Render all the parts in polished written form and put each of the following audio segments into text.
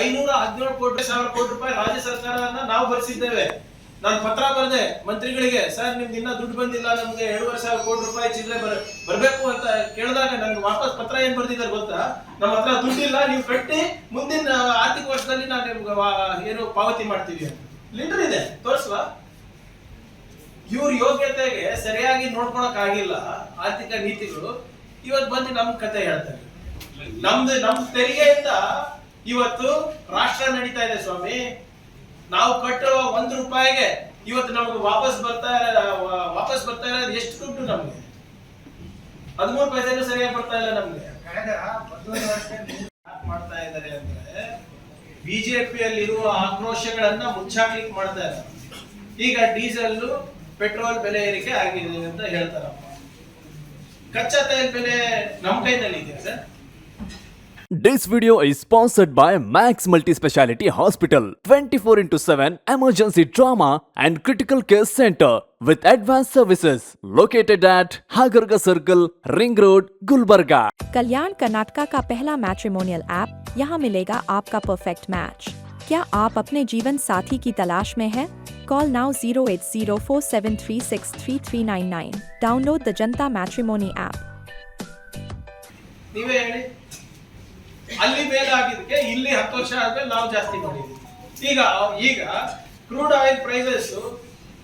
517 ಕೋಟಿ ರೂಪಾಯಿ ರಾಜ್ಯ ಸರ್ಕಾರವನ್ನ ನಾವು ಭರಿಸಿದ್ದೇವೆ. ನಾನು ಪತ್ರ ಬರೆದೆ ಮಂತ್ರಿಗಳಿಗೆ, ಸರ್ ನಿಮ್ದು ಇನ್ನೂ ದುಡ್ಡು ಬಂದಿಲ್ಲ, ನಮ್ಗೆ 7,500 ಕೋಟಿ ರೂಪಾಯಿ ಚಿಲ್ಲರೆ ಬರಬೇಕು ಅಂತ ಕೇಳಿದಾಗ ನನ್ಗೆ ವಾಪಸ್ ಪತ್ರ ಏನ್ ಬರ್ದಿದ್ದಾರೆ ಗೊತ್ತಾ? ನಮ್ಮ ಹತ್ರ ದುಡ್ಡಿಲ್ಲ, ನೀವು ಕಟ್ಟಿ ಮುಂದಿನ ಆರ್ಥಿಕ ವರ್ಷದಲ್ಲಿ ನಾನು ನಿಮ್ಗೆ ಏನು ಪಾವತಿ ಮಾಡ್ತೀವಿ. ಲಿಟರ್ ಇದೆ, ತೋರಿಸುವ. ಇವ್ರ ಯೋಗ್ಯತೆಗೆ ಸರಿಯಾಗಿ ನೋಡ್ಕೊಳಕ್ ಆಗಿಲ್ಲ ಆರ್ಥಿಕ ನೀತಿಗಳು. ಇವತ್ತು ಬಂದು ನಮ್ ಕತೆ ಹೇಳ್ತಾರೆ. ನಮ್ ತೆರಿಗೆಯಿಂದ ಇವತ್ತು ರಾಷ್ಟ್ರ ನಡೀತಾ ಇದೆ ಸ್ವಾಮಿ. ನಾವು ಕಟ್ಟುವ 1 ರೂಪಾಯಿಗೆ ಇವತ್ತು ನಮ್ಗೆ ವಾಪಸ್ ಬರ್ತಾ ಇರೋದು ಎಷ್ಟು ದುಡ್ಡು? ನಮ್ಗೆ 13 ಪೈಸೆನೂ ಸರಿಯಾಗಿ ಬರ್ತಾ ಇಲ್ಲ. ನಮ್ಗೆ ಮಾಡ್ತಾ ಇದ್ದಾರೆ ಅಂದ್ರೆ ಬಿಜೆಪಿಯಲ್ಲಿ ಇರುವ ಆಕ್ರೋಶಗಳನ್ನ ಮುಚ್ಚಾಕ್ಲಿಕ್ಕೆ ಮಾಡ್ತಾ ಇದ್ದಾರೆ. ಈಗ ಡೀಸೆಲ್ ಪೆಟ್ರೋಲ್ ಬೆಲೆ ಏರಿಕೆ ಆಗಿದೆ ಅಂತ ಹೇಳ್ತಾರಪ್ಪ. ಕಚ್ಚಾ ತೈಲ ಬೆಲೆ ನಮ್ಮ ಕೈನಲ್ಲಿ ಇದೆಯಾ sir? This video is sponsored by Max Multi-Speciality Hospital, 24/7 emergency trauma and critical care center with advanced services located at Hagarga Circle, Ring Road, Gulbarga. कल्याण कर्नाटका का पहला मैट्रिमोनियल ऐप, यहाँ मिलेगा आपका परफेक्ट मैच। क्या आप अपने जीवन साथी की तलाश में हैं? Call now 08047363399. Download the Janta Matrimony app. ನೀವೇ ಹೇಳಿ, ಅಲ್ಲಿ ಬೇಗ ಆಗಿದ್ದಕ್ಕೆ ಇಲ್ಲಿ 10 ವರ್ಷ ಆದ್ಮೇಲೆ ನಾವು ಜಾಸ್ತಿ ಮಾಡಿದ್ವಿ. ಈಗ ಕ್ರೂಡ್ ಆಯಿಲ್ ಪ್ರೈಸಸ್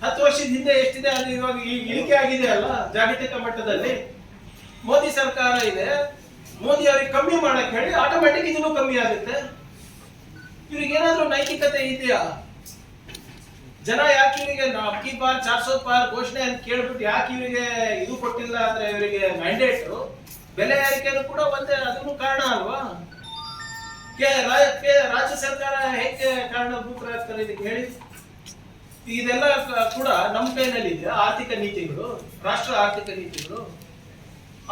10 ವರ್ಷದ ಹಿಂದೆ ಎಷ್ಟಿದೆ ಅದು ಇವಾಗ ಇಳಿಕೆ ಆಗಿದೆ ಅಲ್ಲ ಜಾಗತಿಕ ಮಟ್ಟದಲ್ಲಿ. ಮೋದಿ ಸರ್ಕಾರ ಇದೆ, ಮೋದಿ ಅವ್ರಿಗೆ ಕಮ್ಮಿ ಮಾಡಕ್ ಹೇಳಿ ಆಟೋಮ್ಯಾಟಿಕ್ ಇದನ್ನು ಕಮ್ಮಿ ಆಗುತ್ತೆ. ಇವ್ರಿಗೆ ಏನಾದ್ರೂ ನೈತಿಕತೆ ಇದೆಯಾ? ಜನ ಯಾಕೆ ಇವರಿಗೆ ಅಬ್ಕಿ ಬಾರ್ 400 ಪಾರ್ ಘೋಷಣೆ ಅಂತ ಕೇಳ್ಬಿಟ್ಟು ಯಾಕೆ ಇವರಿಗೆ ಇದು ಕೊಟ್ಟಿಲ್ಲ ಅಂದ್ರೆ ಇವರಿಗೆ ಮ್ಯಾಂಡೇಟ್ ಬೆಲೆ ಏರಿಕೆನೂ ಕೂಡ ಒಂದೇ, ಅದನ್ನು ಕಾರಣ ಅಲ್ವಾ? ರಾಜ್ಯ ಸರ್ಕಾರ ಹೇಗೆ ಕಾರಣಭೂತರಾಗ್ತಾರೆ ಇದಕ್ಕೆ ಹೇಳಿ? ಇದೆಲ್ಲ ಕೂಡ ನಮ್ಮ ಕೈನಲ್ಲಿ ಇದೆ. ಆರ್ಥಿಕ ನೀತಿಗಳು, ರಾಷ್ಟ್ರ ಆರ್ಥಿಕ ನೀತಿಗಳು.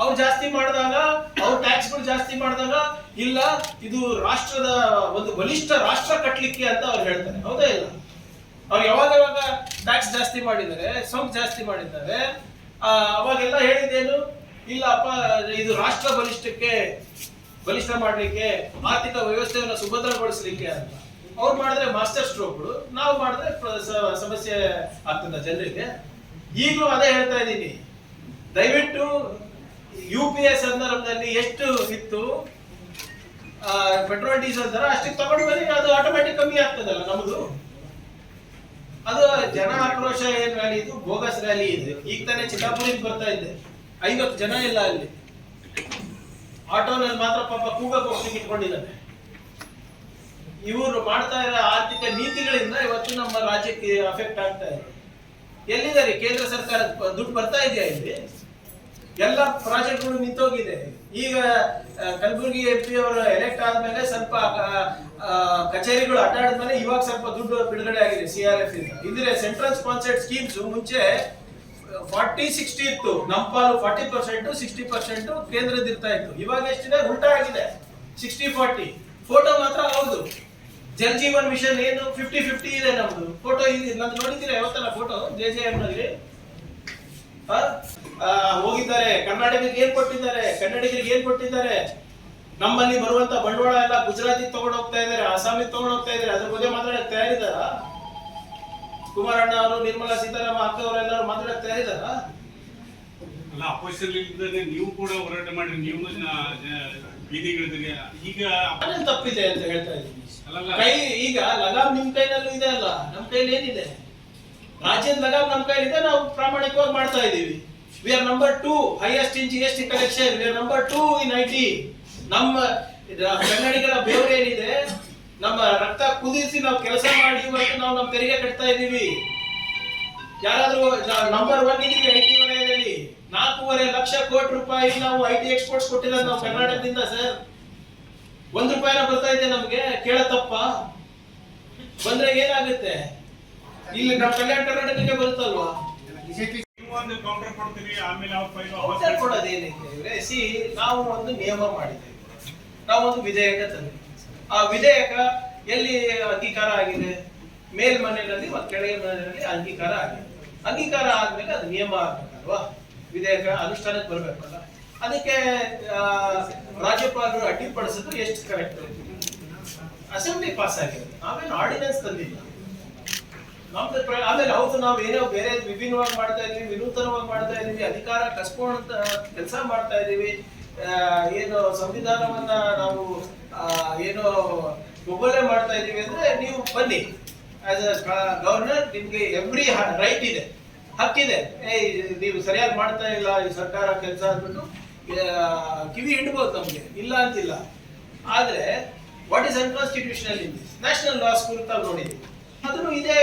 ಅವ್ರು ಜಾಸ್ತಿ ಮಾಡಿದಾಗ, ಅವ್ರು ಟ್ಯಾಕ್ಸ್ಗಳು ಜಾಸ್ತಿ ಮಾಡಿದಾಗ, ಇಲ್ಲ ಇದು ರಾಷ್ಟ್ರದ ಒಂದು ಬಲಿಷ್ಠ ರಾಷ್ಟ್ರ ಕಟ್ಟಲಿಕ್ಕೆ ಅಂತ ಅವ್ರು ಹೇಳ್ತಾರೆ. ಹೌದಾ ಇಲ್ಲ? ಅವ್ರು ಯಾವಾಗ ಟ್ಯಾಕ್ಸ್ ಜಾಸ್ತಿ ಮಾಡಿದ್ದಾರೆ, ಸೊಂಕು ಜಾಸ್ತಿ ಮಾಡಿದ್ದಾರೆ, ಅವಾಗೆಲ್ಲ ಹೇಳಿದ್ದೇನು? ಇಲ್ಲಪ್ಪ ಇದು ರಾಷ್ಟ್ರ ಬಲಿಷ್ಠ ಮಾಡ್ಲಿಕ್ಕೆ, ಆರ್ಥಿಕ ವ್ಯವಸ್ಥೆಯನ್ನು ಸುಭದ್ರಗೊಳಿಸ್ಲಿಕ್ಕೆ ಅಂತ. ಅವ್ರು ಮಾಡಿದ್ರೆ ಮಾಸ್ಟರ್ ಸ್ಟ್ರೋಕ್ಗಳು, ನಾವು ಮಾಡಿದ್ರೆ ಸಮಸ್ಯೆ ಆಗ್ತದ ಜನರಿಗೆ. ಈಗಲೂ ಅದೇ ಹೇಳ್ತಾ ಇದ್ದೀನಿ, ದಯವಿಟ್ಟು UPA ಸಂದರ್ಭದಲ್ಲಿ ಎಷ್ಟು ಇತ್ತು ಪೆಟ್ರೋಲ್ ಡೀಸೆಲ್ ದರ ಅಷ್ಟಕ್ಕೆ ತಗೊಂಡು ಬನ್ನಿ, ಅದು ಆಟೋಮ್ಯಾಟಿಕ್ ಕಮ್ಮಿ ಆಗ್ತದಲ್ಲ ನಮ್ದು. ಅದು ಜನ ಆಕ್ರೋಶ ಏನ್ ರ್ಯಾಲಿ ಇದು? ಬೋಗಸ್ ರ್ಯಾಲಿ ಇದೆ. ಈಗ ತಾನೇ ಚಿತ್ತಾಪುರಿಗೆ ಬರ್ತಾ ಇದ್ದೆ, 50 ಜನ ಇಲ್ಲ ಅಲ್ಲಿ. ಆಟೋನಲ್ಲಿ ಮಾತ್ರ ಪಾಪ ಕೂಗಕ್ಕೆ ಹೋಗ್ಲಿಕ್ಕೆ ಇಟ್ಕೊಂಡಿದ್ದಾರೆ. ಇವರು ಮಾಡ್ತಾ ಇರೋ ಆರ್ಥಿಕ ನೀತಿಗಳಿಂದ ಇವತ್ತು ನಮ್ಮ ರಾಜ್ಯಕ್ಕೆ ಅಫೆಕ್ಟ್ ಆಗ್ತಾ ಇದೆ. ಎಲ್ಲಿದ್ದಾರೆ ಕೇಂದ್ರ ಸರ್ಕಾರ? ದುಡ್ಡು ಬರ್ತಾ ಇದೆಯಾ? ಇಲ್ಲಿ ಎಲ್ಲ ಪ್ರಾಜೆಕ್ಟ್ಗಳು ನಿಂತೋಗಿದೆ. ಈಗ ಕಲಬುರಗಿ MP ಅವರು ಎಲೆಕ್ಟ್ ಆದ್ಮೇಲೆ ಸ್ವಲ್ಪ ಕಚೇರಿಗಳು ಅಡ್ಡಾಡಿದ್ಮೇಲೆ ಇವಾಗ ಸ್ವಲ್ಪ ದುಡ್ಡು ಬಿಡುಗಡೆ ಆಗಿದೆ CRF ಇಂದ. ಇದ್ರೆ ಸೆಂಟ್ರಲ್ ಸ್ಪಾನ್ಸರ್ಡ್ ಸ್ಕೀಮ್ಸ್ ಮುಂಚೆ 40-60 ಇತ್ತು. ನಮ್ಮ ಪಾಲು 40%, 60% ಕೇಂದ್ರದ ಇರ್ತಾ ಇತ್ತು. ಇವಾಗ ಎಷ್ಟಿದೆ? ಉಲ್ಟಾ ಆಗಿದೆ, 60-40. ಫೋಟೋ ಮಾತ್ರ ಹೌದು. ಜಲ್ ಜೀವನ್ ಮಿಷನ್ ಏನು 50-50 ಇದೆ ನಮ್ದು. ಫೋಟೋ ನಂದು ನೋಡಿದ್ದೀರಾ ಯಾವತ್ತಲ್ಲ ಫೋಟೋ? JJM ನಲ್ಲಿ ಹೋಗಿದ್ದಾರೆ. ಕರ್ನಾಟಕಕ್ಕೆ ಏನ್ ಕೊಟ್ಟಿದ್ದಾರೆ, ಕನ್ನಡಿಗರಿಗೆ ಏನ್ ಕೊಟ್ಟಿದ್ದಾರೆ? ನಮ್ಮಲ್ಲಿ ಬರುವಂತ ಬಂಡವಾಳ ಎಲ್ಲ ಗುಜರಾತಿಗೆ ತಗೊಂಡು ಹೋಗ್ತಾ ಇದ್ದಾರೆ, ಅಸ್ಸಾಮಿಗೆ ತಗೊಂಡು ಹೋಗ್ತಾ ಇದ್ದಾರೆ. ಅದ್ರ ಬಗ್ಗೆ ಮಾತಾಡಕ್ ತಯಾರಿದಾರ? ಕುಮಾರಣ್ಣ ಅವರು, ನಿರ್ಮಲಾ ಸೀತಾರಾಮನ್ ಅಕ್ಕ ಅವರೆಲ್ಲರೂ ಮಾತಾಡಕ್ ತಯಾರಿದಾರ? ಅಲ್ಲ, ಅಪೋಸಿಷನ್ ಇಲ್ಲದೆ ನೀವು ಕೂಡ ಹೋರಾಟ ಮಾಡಿ ನೀವು ಬೀದಿಗಿಳಿದ್ರಿ. ಈಗ ತಪ್ಪಿದೆ ಅಂತ ಹೇಳ್ತಾ ಇದ್ದೀನಿ. ಈಗ ಲಗಾಮ್ ನಿಮ್ ಕೈನಲ್ಲೂ ಇದೆ ಅಲ್ಲ, ನಮ್ ಕೈಲಿ ಏನಿದೆ? ರಾಜ್ಯದ ಲಗಾಮ್ ನಮ್ ಕೈಲಿದೆ, ನಾವು ಪ್ರಾಮಾಣಿಕವಾಗಿ ಮಾಡ್ತಾ ಇದೀವಿ. We are number 2 highest in GST collection. We are number 2 in IT. ನಮ್ಮ ಕನ್ನಡಿಗರ ಬೆವರು ಏನಿದೆ, ನಮ್ಮ ರಕ್ತ ಕುದಿಸಿ ನಾವು ಕೆಲಸ ಮಾಡಿ ಇವತ್ತು ನಾವು ನಮ್ಮ ತೆರಿಗೆ ಕಟ್ತಾ ಇದ್ದೀವಿ. ಯಾರಾದ್ರೂ ನಂಬರ್ 1 ಇದೀವಿ IT ವಲಯದಲ್ಲಿ. 4.5 ಲಕ್ಷ ಕೋಟಿ ರೂಪಾಯಿ ನಾವು IT ಎಕ್ಸ್ಪೋರ್ಟ್ಸ್ ಕೊಟ್ಟಿರೋದು ನಾವು ಕರ್ನಾಟಕದಿಂದ ಸರ್. 1 ರೂಪಾಯಿನ ಬರ್ತಾ ಇದೆ ನಮ್ಗೆ. ಕೇಳತಪ್ಪ ಬಂದ್ರೆ ಏನಾಗುತ್ತೆ? ಇಲ್ಲಿ ನಮ್ಮ ಕಲ್ಯಾಣ ಕರ್ನಾಟಕಕ್ಕೆ ಬರುತ್ತಲ್ವಾ? ಒಂದು ಕೌಂಟರ್ ಕೊಡ್ತೀವಿ, ಆಮೇಲೆ ಕೊಡೋದೇನಿದೆ? ನಾವು ಒಂದು ನಿಯಮ ಮಾಡಿದ್ದೇವೆ, ನಾವು ಒಂದು ವಿಧೇಯಕ ತಂದಿದ್ದೀವಿ. ಆ ವಿಧೇಯಕ ಎಲ್ಲಿ ಅಂಗೀಕಾರ ಆಗಿದೆ? ಮೇಲ್ಮನೆಯಲ್ಲಿ ಮತ್ತು ಕೆಳಗಿನ ಮನೆಯಲ್ಲಿ ಅಂಗೀಕಾರ ಆಗಿದೆ. ಅಂಗೀಕಾರ ಆದ್ಮೇಲೆ ಅದು ನಿಯಮ ಆಗ್ಬೇಕಲ್ವಾ? ವಿಧೇಯಕ ಅನುಷ್ಠಾನಕ್ಕೆ ಬರ್ಬೇಕಲ್ಲ. ಅದಕ್ಕೆ ರಾಜ್ಯಪಾಲರು ಅಡ್ಡಿಪಡಿಸೋದು ಎಷ್ಟು ಕರೆಕ್ಟ್? ಅಸೆಂಬ್ಲಿ ಪಾಸ್ ಆಗಿದೆ, ನಾವೇನು ಆರ್ಡಿನೆನ್ಸ್ ತಂದಿಲ್ಲ. ನಮ್ದು ಆಮೇಲೆ ಹೌದು ನಾವು ಏನೋ ಬೇರೆ ವಿಭಿನ್ನವಾಗಿ ಮಾಡ್ತಾ ಇದೀವಿ, ವಿನೂತನವಾಗಿ ಮಾಡ್ತಾ ಇದೀವಿ, ಅಧಿಕಾರ ಕಸ್ಕೊಳ್ಳುವಂತ ಕೆಲಸ ಮಾಡ್ತಾ ಇದೀವಿ, ಏನು ಸಂವಿಧಾನವನ್ನ ನಾವು ಏನೋ ಒಬ್ಬರೇ ಮಾಡ್ತಾ ಇದೀವಿ ಅಂದ್ರೆ ನೀವು ಬನ್ನಿ. ಆಸ್ ಅ ಗವರ್ನರ್ ನಿಮ್ಗೆ ಎವ್ರಿ ರೈಟ್ ಇದೆ, ಹಕ್ಕಿದೆ. ನೀವು ಸರಿಯಾಗಿ ಮಾಡ್ತಾ ಇಲ್ಲ ಈ ಸರ್ಕಾರ ಕೆಲಸ ಅಂದ್ಬಿಟ್ಟು ಕಿವಿ ಹಿಡ್ಬೋದು ನಮ್ಗೆ, ಇಲ್ಲ ಅಂತಿಲ್ಲ. ಆದ್ರೆ what is unconstitutional in this? National loss ಕುರಿತು ನೋಡಿದ್ದೀವಿ, ಅದನ್ನು ಇದೇ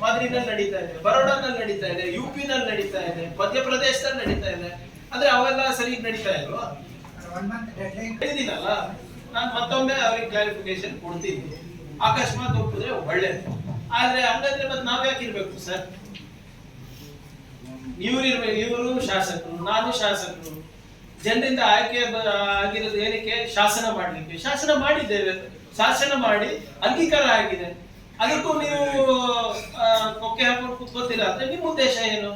ಮಾದರಿನಲ್ಲಿ ನಡೀತಾ ಇದೆ, ಬರೋಡಾನಲ್ಲಿ ನಡೀತಾ ಇದೆ, UP ನಲ್ಲಿ ನಡೀತಾ ಇದೆ, ಮಧ್ಯಪ್ರದೇಶದಲ್ಲಿ ನಡೀತಾ ಇದೆ. ಆದ್ರೆ ಅವೆಲ್ಲ ಸರಿ ನಡೀತಾ ಇಲ್ವಾ? ಹೇಳಿದ್ದೀನಲ್ಲ, ನಾನು ಮತ್ತೊಮ್ಮೆ ಅವ್ರಿಗೆ ಕ್ಲಾರಿಫಿಕೇಶನ್ ಕೊಡ್ತೀನಿ. ಅಕಸ್ಮಾತ್ ಒಪ್ಪಿದ್ರೆ ಒಳ್ಳೇದು, ಆದ್ರೆ ಹಂಗಂದ್ರೆ ಮತ್ತೆ ನಾವ್ ಯಾಕೆ ಇರ್ಬೇಕು ಸರ್? ಇವರು ಶಾಸಕರು, ನಾನು ಶಾಸಕರು, ಜನರಿಂದ ಆಯ್ಕೆ ಆಗಿರೋದು ಏನಕ್ಕೆ? ಶಾಸನ ಮಾಡ್ಲಿಕ್ಕೆ. ಶಾಸನ ಮಾಡಿದ್ದೇವೆ, ಶಾಸನ ಮಾಡಿ ಅಂಗೀಕಾರ ಆಗಿದೆ. ಅದಕ್ಕೂ ನೀವು ಕೊಕ್ಕೆ ಹಾಕೊಂಡು ಕೂತ್ಕೋತೀರಾ ಅಂದ್ರೆ ನಿಮ್ಮ ಉದ್ದೇಶ ಏನು?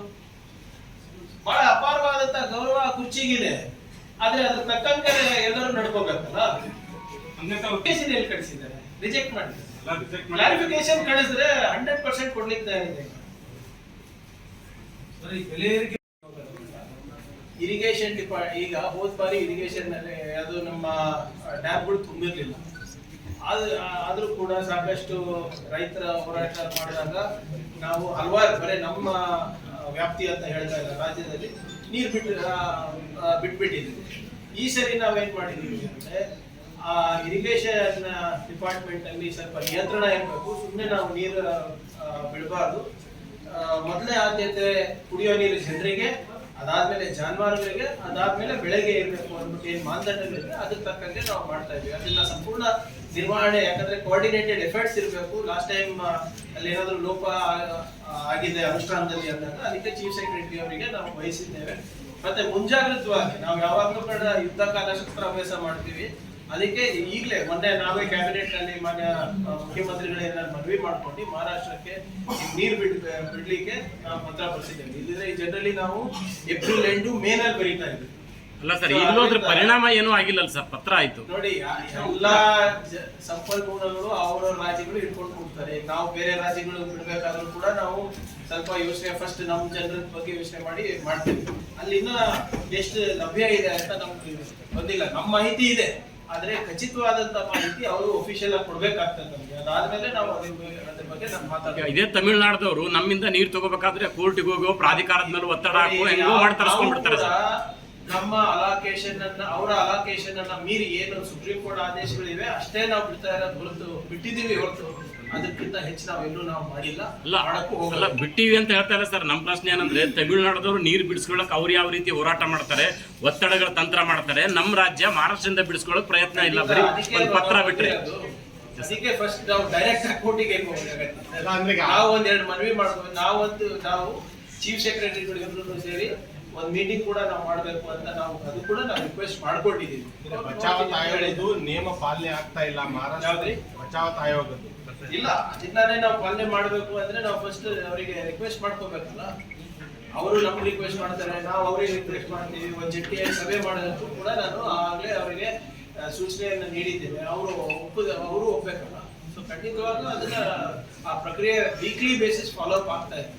ಬಹಳ ಅಪಾರವಾದಂತ ಗೌರವ ಕುರ್ಚಿಗಿದೆ, ಆದ್ರೆ ಅದ್ರ ತಕ್ಕಂತೆ ಎಲ್ಲರೂ ನಡ್ಕೋಬೇಕಲ್ಲ. ಎಲ್ಲಿ ಕಳಿಸಿದ್ದಾರೆ? ರಿಜೆಕ್ಟ್ ಮಾಡಿದ್ದಾರೆ. ಕ್ಲಾರಿಫಿಕೇಶನ್ ಕಳಿಸಿದ್ರೆ 100% ಕೊಡ್ಲಿಕ್ಕೆ ಇದೆ. ಇರಿಗೇಷನ್ ಈಗ ಹೋದ್ ಬಾರಿ ಇರಿಗೇಷನ್ ನಲ್ಲಿ ಅದು ನಮ್ಮ ಡ್ಯಾಮ್ಗಳು ತುಂಬಿರ್ಲಿಲ್ಲ. ಆದ್ರೂ ಕೂಡ ಸಾಕಷ್ಟು ರೈತರ ಹೋರಾಟ ಮಾಡಿದಾಗ ನಾವು ಹಲವಾರು, ಬರೀ ನಮ್ಮ ವ್ಯಾಪ್ತಿ ಅಂತ ಹೇಳ್ತಾ ಇಲ್ಲ, ರಾಜ್ಯದಲ್ಲಿ ನೀರು ಬಿಟ್ಬಿಟ್ಟಿದ್ವಿ. ಈ ಸರಿ ನಾವೇನ್ ಮಾಡಿದೀವಿ ಅಂದ್ರೆ ಆ ಇರಿಗೇಷನ್ ಡಿಪಾರ್ಟ್ಮೆಂಟ್ ಅಲ್ಲಿ ಸ್ವಲ್ಪ ನಿಯಂತ್ರಣ ಇರಬೇಕು. ಸುಮ್ಮನೆ ನಾವು ನೀರು ಬಿಡಬಾರ್ದು. ಮೊದಲನೇ ಆದ್ಯತೆ ಕುಡಿಯೋ ನೀರು ಜನರಿಗೆ, ಅದಾದ್ಮೇಲೆ ಜಾನುವಾರುಗಳಿಗೆ, ಅದಾದ್ಮೇಲೆ ಬೆಳೆಗೆ ಇರಬೇಕು ಅಂದ್ಬಿಟ್ಟು ಏನ್ ಮಾನದಂಡಗಳಿದೆ ಅದಕ್ಕೆ ತಕ್ಕಂತೆ ನಾವು ಮಾಡ್ತಾ ಇದ್ವಿ. ಅದನ್ನ ಸಂಪೂರ್ಣ ನಿರ್ವಹಣೆ, ಯಾಕಂದ್ರೆ ಕೋಆರ್ಡಿನೇಟೆಡ್ ಎಫರ್ಟ್ಸ್ ಇರಬೇಕು. ಲಾಸ್ಟ್ ಟೈಮ್ ಅಲ್ಲಿ ಏನಾದ್ರು ಲೋಪ ಆಗಿದೆ ಅನುಷ್ಠಾನದಲ್ಲಿ ಅಂದಾಗ ಅದಕ್ಕೆ ಚೀಫ್ ಸೆಕ್ರೆಟರಿ ಅವರಿಗೆ ನಾವು ವಹಿಸಿದ್ದೇವೆ. ಮತ್ತೆ ಮುಂಜಾಗ್ರತವಾಗಿ ನಾವು ಯಾವಾಗಲೂ ಕೂಡ ಯುದ್ಧ ಕಾಲ ಶಸ್ತ್ರಾಭ್ಯಾಸ ಮಾಡ್ತೀವಿ. ಅದಕ್ಕೆ ಈಗಲೇ ಮೊನ್ನೆ ನಾವೇ ಕ್ಯಾಬಿನೆಟ್ ನಲ್ಲಿ ಮಾನ್ಯ ಮುಖ್ಯಮಂತ್ರಿಗಳನ್ನ ಮನವಿ ಮಾಡ್ಕೊಂಡು ಮಹಾರಾಷ್ಟ್ರಕ್ಕೆ ನೀರು ಬಿಡ್ಲಿಕ್ಕೆ ನಾವು ಪತ್ರ ಬರೆಸಿದ್ದೇವೆ. ಇಲ್ಲಿದ್ರೆ ಜನರಲಿ ನಾವು ಏಪ್ರಿಲ್ ಎಂಡು ಮೇ ನಲ್ಲಿ ಬರೀತಾ ಇದ್ವಿ. ಅಲ್ಲ ಸರ್, ಈಗಲೂ ಅದ್ರ ಪರಿಣಾಮ ಏನೂ ಆಗಿಲ್ಲ ಸರ್, ಪತ್ರ ಆಯ್ತು. ನೋಡಿ, ಎಲ್ಲಾ ಸಂಪನ್ಮೂಲಗಳು ಅವ್ರವ್ರ ರಾಜ್ಯಗಳು ಇಟ್ಕೊಂಡು ಹೋಗ್ತಾರೆ. ನಾವು ಬೇರೆ ರಾಜ್ಯಗಳು ಬಿಡ್ಬೇಕಾದ್ರೂ ಕೂಡ ನಾವು ಸ್ವಲ್ಪ ಯೋಚನೆ, ಫಸ್ಟ್ ನಮ್ಮ ಜನರ ಬಗ್ಗೆ ಯೋಚನೆ ಮಾಡಿ ಮಾಡ್ತೀವಿ. ಅಲ್ಲಿ ಇನ್ನ ಎಷ್ಟು ಲಭ್ಯ ಇದೆ ಅಂತ ನಮ್ಗೆ ಬಂದಿಲ್ಲ. ನಮ್ಮ ಮಾಹಿತಿ ಇದೆ, ಆದ್ರೆ ಖಚಿತವಾದಂತ ಮಾಹಿತಿ ಅವರು ಅಫಿಷಿಯಲ್ ಆಗಿ ಕೊಡ್ಬೇಕಾಗ್ತದೆ ನಮ್ಗೆ. ಅದಾದ್ಮೇಲೆ ನಾವು ಅದ್ರ ಬಗ್ಗೆ ನಾವು ಮಾತಾಡ್ತೀವಿ. ಇದೇ ತಮಿಳುನಾಡದವರು ನಮ್ಮಿಂದ ನೀರು ತಗೋಬೇಕಾದ್ರೆ ಕೋರ್ಟಿಗೆ ಹೋಗೋ, ಪ್ರಾಧಿಕಾರದ ಮೇಲೆ ಒತ್ತಡ ಹಾಕೋ, ಹೆಂಗೋ ಮಾಡಿ ತರಿಸ್ಕೊಂಡ್ಬಿಡ್ತಾರೆ ಸರ್. ನಮ್ಮ ಅಲಾಕೇಶನ್ ಅನ್ನ, ಅವರ ಅಲಾಕೇಶನ್ ಅನ್ನ ಮೀರಿ ಏನು ಸುಪ್ರೀಂ ಕೋರ್ಟ್ ಆದೇಶಗಳಿವೆ ಅಷ್ಟೇ ನಾವು ಬಿಡ್ತಾ ಇರೋದು ಹೊರತು, ಬಿಟ್ಟಿದೀವಿ ಹೊರತು ಅದಕ್ಕಿಂತ ಹೆಚ್ಚು ನಾವೆಲ್ಲೂ ನಾವು ಮಾಡಿಲ್ಲ, ಮಾಡಕ್ಕೂ ಹೋಗಲ್ಲ. ಬಿಟ್ಟಿವಿ ಅಂತ ಹೇಳ್ತಾ ಇಲ್ಲ ಸರ್. ನಮ್ಮ ಪ್ರಶ್ನೆ ಏನಂದ್ರೆ, ತಮಿಳುನಾಡದವರು ನೀರು ಬಿಡಿಸ್ಕೊಳ್ಳಕ್ ಅವ್ರು ಯಾವ ರೀತಿ ಹೋರಾಟ ಮಾಡ್ತಾರೆ, ಒತ್ತಡಗಳ ತಂತ್ರ ಮಾಡ್ತಾರೆ, ನಮ್ಮ ರಾಜ್ಯ ಮಹಾರಾಷ್ಟ್ರದಿಂದ ಬಿಡಿಸ್ಕೊಳ್ಳೋಕ್ ಪ್ರಯತ್ನ ಇಲ್ಲ, ಬರೀ ಒಂದು ಪತ್ರ ಬಿಟ್ರೆ. ಅದಕ್ಕೆ ಫಸ್ಟ್ ನಾವು ಡೈರೆಕ್ಟ್ ಕೋರ್ಟಿಗೆ ಹೋಗಬೇಕಾಗುತ್ತೆ. ನಾವು ಒಂದೆರಡು ಮನವಿ ಮಾಡ್ಬೋದು. ನಾವು ಚೀಫ್ ಸೆಕ್ರೆಟರಿಗಳು ಸೇರಿ ಒಂದು ಮೀಟಿಂಗ್ ಕೂಡ ನಾವು ಮಾಡಬೇಕು ಅಂತ ನಾವು ಅದು ಕೂಡ ನಾವು ರಿಕ್ವೆಸ್ಟ್ ಮಾಡ್ಕೊಂಡಿದ್ದೀವಿ. ಬಚಾವತ್ ಆಯೋಗದ್ದು ನಿಯಮ ಪಾಲನೆ ಆಗ್ತಾ ಇಲ್ಲ ಮಹಾರಾಷ್ಟ್ರ ಬಚಾವತ್ ಆಯೋಗದ್ದು ಇಲ್ಲ, ಅದನ್ನೇ ನಾವು ಪಾಲನೆ ಮಾಡಬೇಕು ಅಂದ್ರೆ ನಾವು ಫಸ್ಟ್ ಅವರಿಗೆ ರಿಕ್ವೆಸ್ಟ್ ಮಾಡ್ಕೋಬೇಕಲ್ಲ. ಅವರು ನಮ್ಗೆ ರಿಕ್ವೆಸ್ಟ್ ಮಾಡ್ತಾರೆ, ನಾವು ಅವರಿಗೆ ರಿಕ್ವೆಸ್ಟ್ ಮಾಡ್ತೀವಿ. ಒಂದು ಜಂಟಿಯಾಗಿ ಸಭೆ ಮಾಡೋದಕ್ಕೂ ಕೂಡ ನಾನು ಆಗಲೇ ಅವರಿಗೆ ಸೂಚನೆಯನ್ನು ನೀಡಿದ್ದೇನೆ. ಅವರು ಒಪ್ಬೇಕಲ್ಲ. ಸೊ ಖಂಡಿತವಾಗ್ಲೂ ಅದನ್ನ ಆ ಪ್ರಕ್ರಿಯೆ ವೀಕ್ಲಿ ಬೇಸಿಸ್ ಫಾಲೋ ಅಪ್ ಆಗ್ತಾ ಇದೆ.